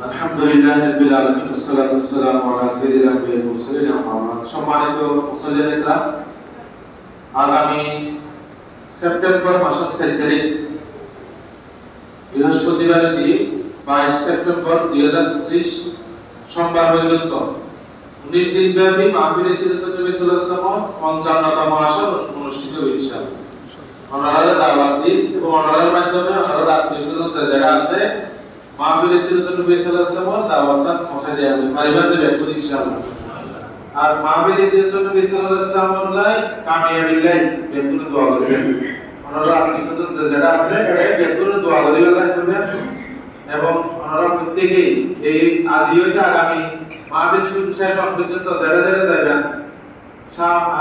আলহামদুলিল্লাহ রাব্বিল আলামিন ওয়াসসালাতু ওয়াসসালামু আলা সাইয়্যিদিল আনবিয়া ওয়াল মুরসালিন আম্মা বা'দ। সম্মানিত মুসল্লিরা, আগামী সেপ্টেম্বর মাসের 7 তারিখ বৃহস্পতিবার দিন 22 সেপ্টেম্বর 2025 সোমবার পর্যন্ত 19 দিন ব্যাপী মাহফিলে সিরাতুন নবী সাল্লাল্লাহু আলাইহি ওয়াসাল্লাম 55তম আসর অনুষ্ঠিত হবে ইনশাআল্লাহ। ওনারা দাওয়াত দিন এবং ওনাদের মাধ্যমে ওনারা আত্মীয়স্বজন যারা আছে মাহফিলে সিরাতুন নবী সাল্লাল্লাহু আলাইহি ওয়াসাল্লাম দাওয়াতটা পৌঁছে দেয়া হবে পরিবারদের ব্যাপারে ইনশাআল্লাহ। আর মাহফিলে সিরাতুন নবী সাল্লাল্লাহু আলাইহি ওয়াসাল্লাম লাই কামিয়াবিল্লাহ ব্যাপারে দোয়া করবেন। ওনারা আত্মীয়স্বজন যারা আছে ব্যাপারে দোয়া করবেন এবং ওনারা প্রত্যেকেই এই আজই হইতে আগামী মাহফিল শুরু শেষ হওয়া পর্যন্ত যারা যাবেন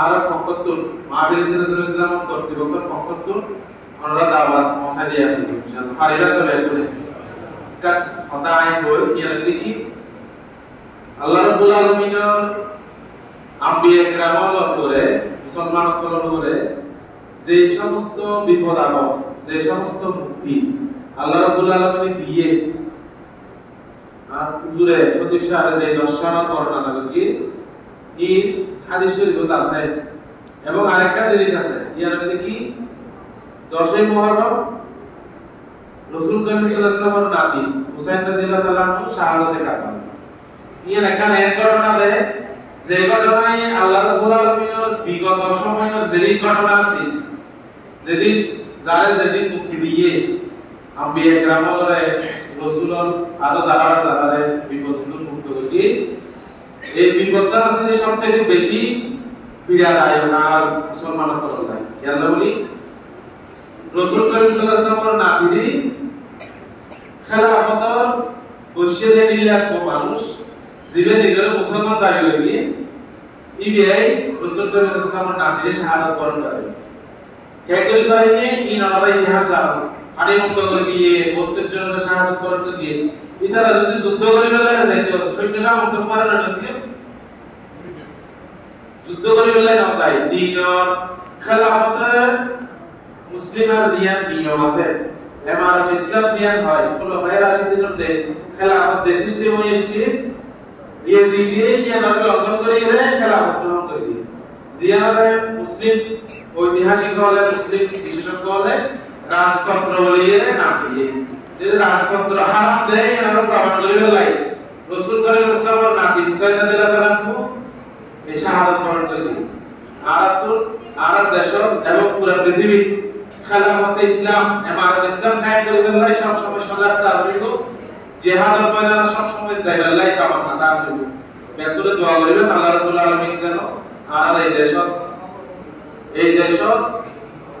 আর পক্ষতুন মাহফিল সিরাতুল ইসলাম কর্তৃপক্ষের পক্ষতুন ওনারা দাওয়াত পৌঁছে দেয়া হবে ইনশাআল্লাহ। পরিবারদের ব্যাপারে কথা আইন বই ইয়াতে কি আল্লাহ রাব্বুল আলামিনের আম্বিয়া কেরামত করে মুসলমান করে যে সমস্ত বিপদ আপদ যে সমস্ত মুক্তি আল্লাহ রাব্বুল আলামিন দিয়ে আর হুজুরে প্রদীপ সাহেব যে দর্শন করনা নাকি এই হাদিস শরীফ আছে এবং আরেকটা জিনিস আছে ইয়ার মধ্যে কি 10ই মুহররম রাসূল করিম সাল্লাল্লাহু আলাইহি ওয়াসাল্লামের নাতি হুসাইন রাদিয়াল্লাহু তাআলা আনহু শাহাদাতে কাটান। ইয়ে এখানে এক ঘটনা দেয় যে ঘটনায় আল্লাহ রাব্বুল আলামিনের বিগত সময়ের যে ঘটনা আছে যেদিন যেদিন মুক্তি দিয়ে আম্বিয়া কেরামরে রাসূলর আরো যারা বিপদ মুক্ত করে এই বিপদটা আসলে সবচেয়ে বেশি পীড়াদায়ক আর মুসলমানের তরফ থেকে কেন বলি রাসূল করিম সাল্লাল্লাহু আলাইহি ওয়াসাল্লামের নাতিদি খেলাফতের বসিয়ে দিলেন মানুষ জীবে নিজের মুসলমান দাবি করি ইবিআই রাসূল করিম সাল্লাল্লাহু আলাইহি ওয়াসাল্লামের নাতিদি শাহাদাত বরণ করে কে করি করেনি এই নবাই ইতিহাস জানো আদি মুক্ত করে দিয়ে 32 জনের শাহাদাত বরণ করে দিয়ে ইতারা যদি যুদ্ধ করে বেলায় যাইতে সৈন্য সামর্থ্য পারে না দিয়ে যুদ্ধ করে বেলায় না যায় দিনের খেলাফতের মুসলিমের জিয়ান নিয়ম আছে এমারত ইসলাম জিয়ান হয় খোলাফায়ে রাশিদিনের যে খেলাফত যে সিস্টেম হয়েছে ইয়াজিদি ইয়ানার লঙ্ঘন করে এর খেলাফত গ্রহণ করে জিয়ানারে মুসলিম ঐতিহাসিক হলে মুসলিম বিশেষজ্ঞ হলে রাজতন্ত্র বলিয়ে নাম দিয়ে যে রাজতন্ত্র হারাম দেয় এনারা প্রমাণ করে বেলায় রাসূল করিম সাল্লাল্লাহু আলাইহি ওয়াসাল্লামের নাতি হুসাইন রাদিয়াল্লাহু তাআলা আনহু এই শাহাদাত বরণ করে আরব দেশ এবং পুরো পৃথিবী খেলাফত ইসলাম এমারত ইসলাম কায়েম করে বেলায় সব সময় সজাগতা রইলো জিহাদের ময়দানে সব সময় যাইবাল্লাই কামনা চাইবো বেকুলে দোয়া করিবেন আল্লাহ রাব্বুল আলামিন যেন আর এই দেশ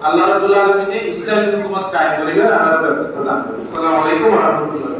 আল্লাহ রাব্বুল আলামিন ইসলামী হুকুমত কায়েম করিবেন আর ব্যবস্থা দান করুন। আসসালামু আলাইকুম ওয়া রাহমাতুল্লাহ।